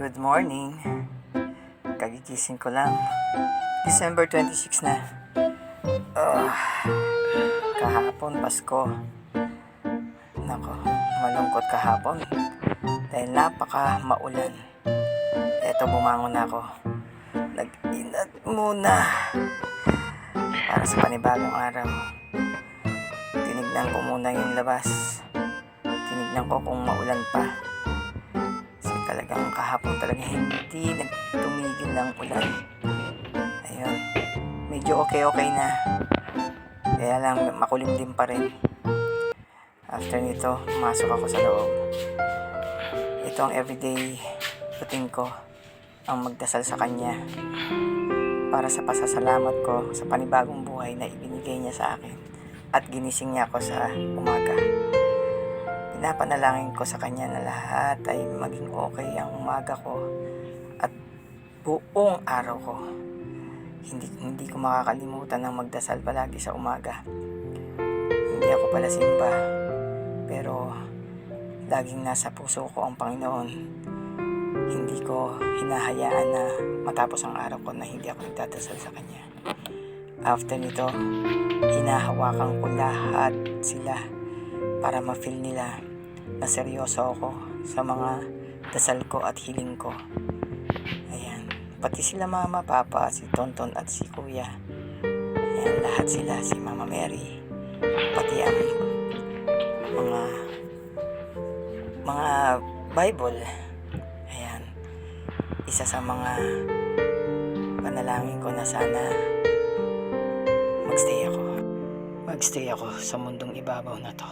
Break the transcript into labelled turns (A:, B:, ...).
A: Good morning. Kagigising ko lang. December 26 na. Kahapon, Pasko. Nako, malungkot kahapon. Dahil napaka-maulan. Eto, bumangon ako. Nag-inat muna. Para sa panibagong araw. Tinignan ko muna yung labas. Tinignan ko kung maulan pa. Kasi talagang kahapon talaga hindi nagtumigil ng ulan. Ayun. Medyo okay na. Kaya lang makulimlim pa rin. After nito, pumasok ako sa loob. Ito ang everyday routine ko. Ang magdasal sa Kanya. Para sa pasasalamat ko sa panibagong buhay na ibinigay niya sa akin. At ginising niya ako sa umaga. Pinapanalangin ko sa Kanya na lahat ay maging okay ang umaga ko at buong araw ko. Hindi ko makakalimutan ng magdasal palagi sa umaga. Hindi ako pala simba, pero laging nasa puso ko ang Panginoon. Hindi ko hinahayaan na matapos ang araw ko na hindi ako nagdadasal sa Kanya. After nito, hinahawakan ko lahat sila para ma-feel nila na seryoso ako sa mga dasal ko at hiling ko. Ayan. Pati sila mama, papa, si Tonton at si kuya. Ayan, lahat sila, si Mama Mary. Pati ang mga Bible. Ayan. Isa sa mga panalangin ko na sana magstay ako sa mundong ibabaw na to.